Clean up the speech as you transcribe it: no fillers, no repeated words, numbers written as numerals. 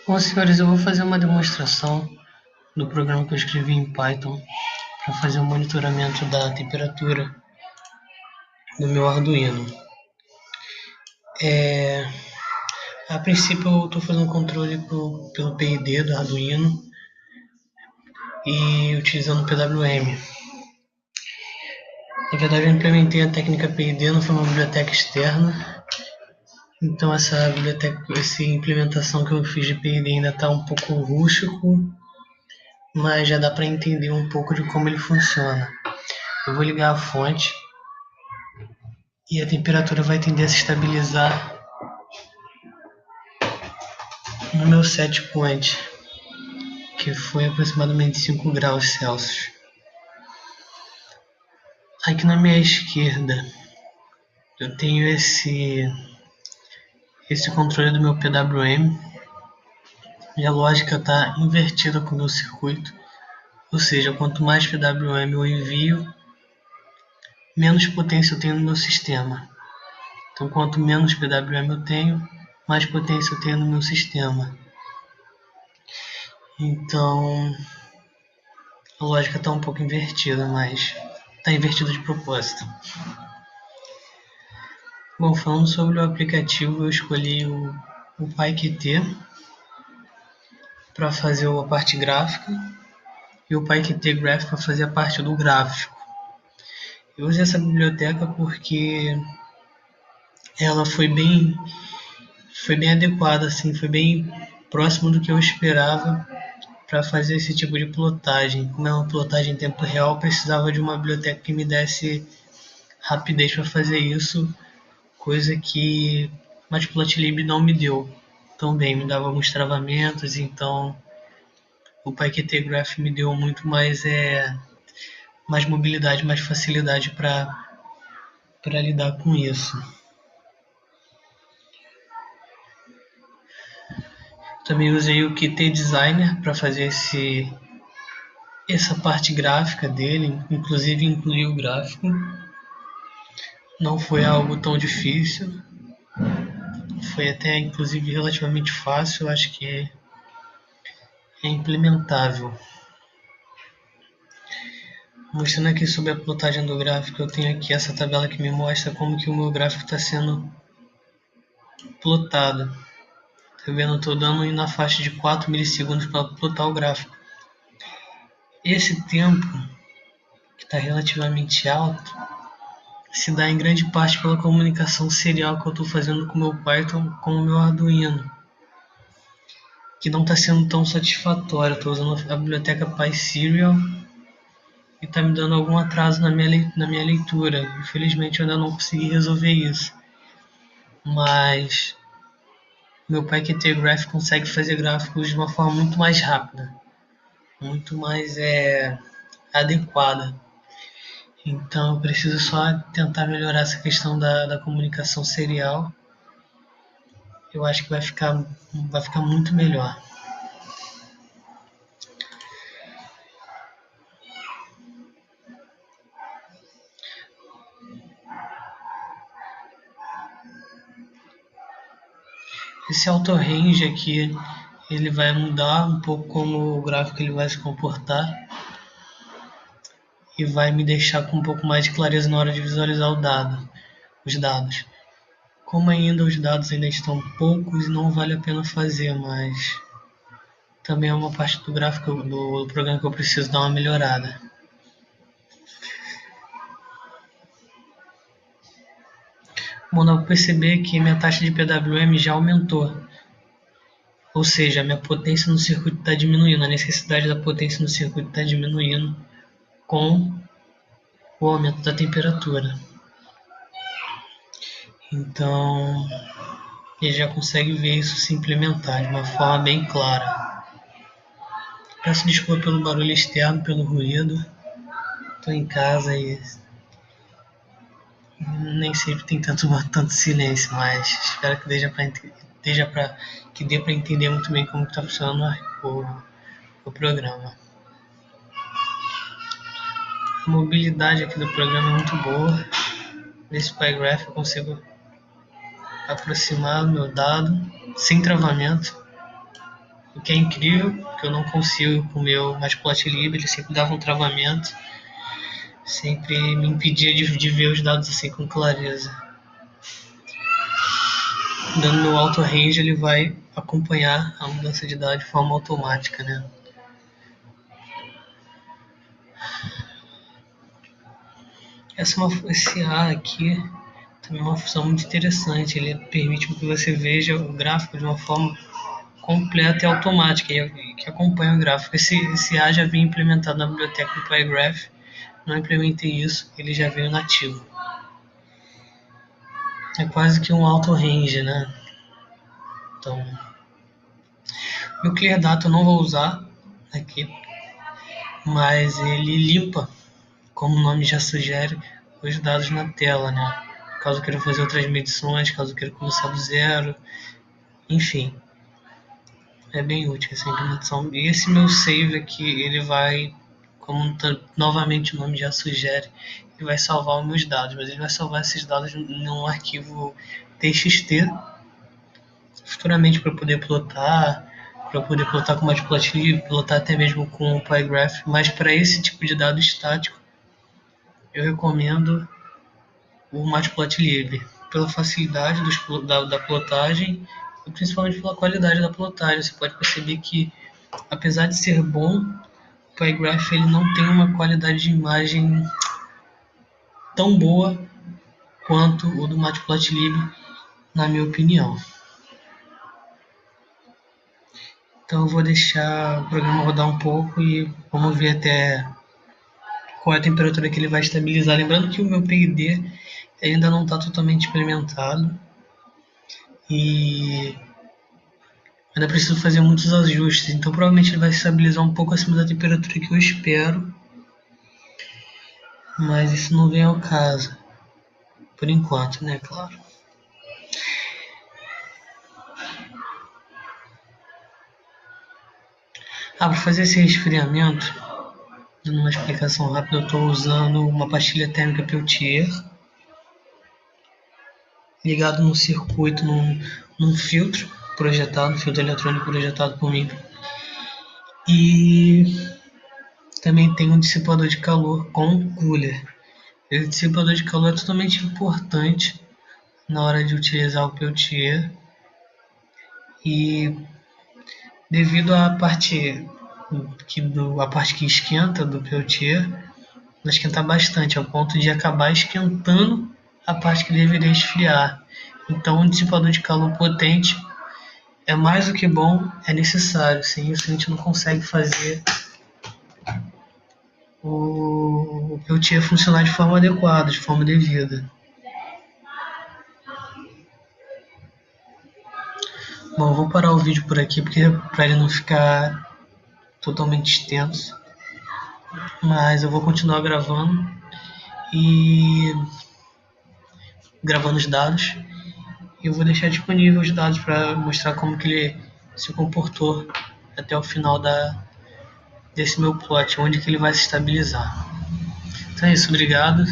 Bom, senhores, eu vou fazer uma demonstração do programa que eu escrevi em Python para fazer o monitoramento da temperatura do meu Arduino. A princípio eu estou fazendo controle pelo PID do Arduino e utilizando o PWM. Na verdade eu implementei a técnica PID, não foi uma biblioteca externa, então essa implementação que eu fiz de PID ainda está um pouco rústico, mas já dá para entender um pouco de como ele funciona. Eu vou ligar a fonte e a temperatura vai tender a se estabilizar no meu set point, que foi aproximadamente 5 graus Celsius. Aqui na minha esquerda eu tenho esse controle do meu PWM e a lógica está invertida com o meu circuito, ou seja, quanto mais PWM eu envio, menos potência eu tenho no meu sistema. Então quanto menos PWM eu tenho, mais potência eu tenho no meu sistema. Então a lógica está um pouco invertida, mas está invertida de propósito. Bom, falando sobre o aplicativo, eu escolhi o PyQt para fazer a parte gráfica e o PyQt Graph para fazer a parte do gráfico. Eu usei essa biblioteca porque ela foi bem adequada, assim, foi bem próximo do que eu esperava para fazer esse tipo de plotagem. Como é uma plotagem em tempo real, eu precisava de uma biblioteca que me desse rapidez para fazer isso, coisa que Matplotlib não me deu tão bem, me dava alguns travamentos, então o PyQt Graph me deu muito mais mobilidade, mais facilidade para lidar com isso. Também usei o Qt Designer para fazer essa parte gráfica dele, inclusive incluir o gráfico. Não foi algo tão difícil, foi até inclusive relativamente fácil, eu acho que é implementável. Mostrando aqui sobre a plotagem do gráfico, eu tenho aqui essa tabela que me mostra como que o meu gráfico está sendo plotado. Tá vendo? Eu estou dando na faixa de 4 milissegundos para plotar o gráfico. Esse tempo, que está relativamente alto, se dá em grande parte pela comunicação serial que eu estou fazendo com o meu Python com o meu Arduino, que não está sendo tão satisfatório. Estou usando a biblioteca PySerial e está me dando algum atraso na minha leitura. Infelizmente eu ainda não consegui resolver isso, mas meu PyQt Graph consegue fazer gráficos de uma forma muito mais rápida, muito mais adequada. Então eu preciso só tentar melhorar essa questão da comunicação serial. Eu acho que vai ficar muito melhor. Esse auto range aqui, ele vai mudar um pouco como o gráfico ele vai se comportar e vai me deixar com um pouco mais de clareza na hora de visualizar os dados. Como ainda os dados ainda estão poucos, não vale a pena fazer, mas também é uma parte do gráfico do programa que eu preciso dar uma melhorada. Bom, dá para perceber que minha taxa de PWM já aumentou, ou seja, a minha potência no circuito está diminuindo, a necessidade da potência no circuito está diminuindo com o aumento da temperatura. Então, ele já consegue ver isso se implementar de uma forma bem clara. Peço desculpa pelo barulho externo, pelo ruído. Estou em casa e nem sempre tem tanto silêncio, mas espero que dê para entender muito bem como está funcionando o programa. A mobilidade aqui do programa é muito boa. Nesse PyGraph eu consigo aproximar o meu dado sem travamento. O que é incrível, porque eu não consigo com o meu Matplotlib, ele sempre dava um travamento, sempre me impedia de ver os dados assim com clareza. Dando no auto range, ele vai acompanhar a mudança de dado de forma automática, né? Esse A aqui também é uma função muito interessante. Ele permite que você veja o gráfico de uma forma completa e automática, que acompanha o gráfico. Esse A já vem implementado na biblioteca do PyGraph. Não implementei isso, ele já veio nativo. É quase que um auto range, né? Então, no Clear Data eu não vou usar aqui, mas ele limpa, como o nome já sugere, os dados na tela, né? Caso eu queira fazer outras medições, caso eu queira começar do zero, enfim. É bem útil essa implementação. E esse meu save aqui, ele vai, como novamente o nome já sugere, ele vai salvar os meus dados, mas ele vai salvar esses dados num arquivo TXT, futuramente para poder plotar com o Matplotlib, plotar até mesmo com o PyGraph, mas para esse tipo de dado estático, eu recomendo o Matplotlib, pela facilidade da plotagem e principalmente pela qualidade da plotagem. Você pode perceber que, apesar de ser bom, o PyGraph ele não tem uma qualidade de imagem tão boa quanto o do Matplotlib, na minha opinião. Então eu vou deixar o programa rodar um pouco e vamos ver até qual é a temperatura que ele vai estabilizar. Lembrando que o meu PID ainda não está totalmente implementado e ainda preciso fazer muitos ajustes, então provavelmente ele vai estabilizar um pouco acima da temperatura que eu espero, mas isso não vem ao caso, por enquanto, né, claro. Para fazer esse resfriamento, dando uma explicação rápida, eu estou usando uma pastilha térmica Peltier, ligado num circuito, num filtro projetado, um filtro eletrônico projetado por mim. E também tem um dissipador de calor com cooler. Esse dissipador de calor é totalmente importante na hora de utilizar o Peltier. E devido à parte que esquenta do Peltier, ela esquenta bastante, ao ponto de acabar esquentando a parte que deveria esfriar. Então, um dissipador de calor potente é mais do que bom, é necessário. Sem isso, a gente não consegue fazer o Peltier funcionar de forma adequada, de forma devida. Bom, vou parar o vídeo por aqui, porque para ele não ficar totalmente extenso. Mas eu vou continuar gravando os dados. E eu vou deixar disponível os dados para mostrar como que ele se comportou até o final desse meu plot, onde que ele vai se estabilizar. Então é isso, obrigado.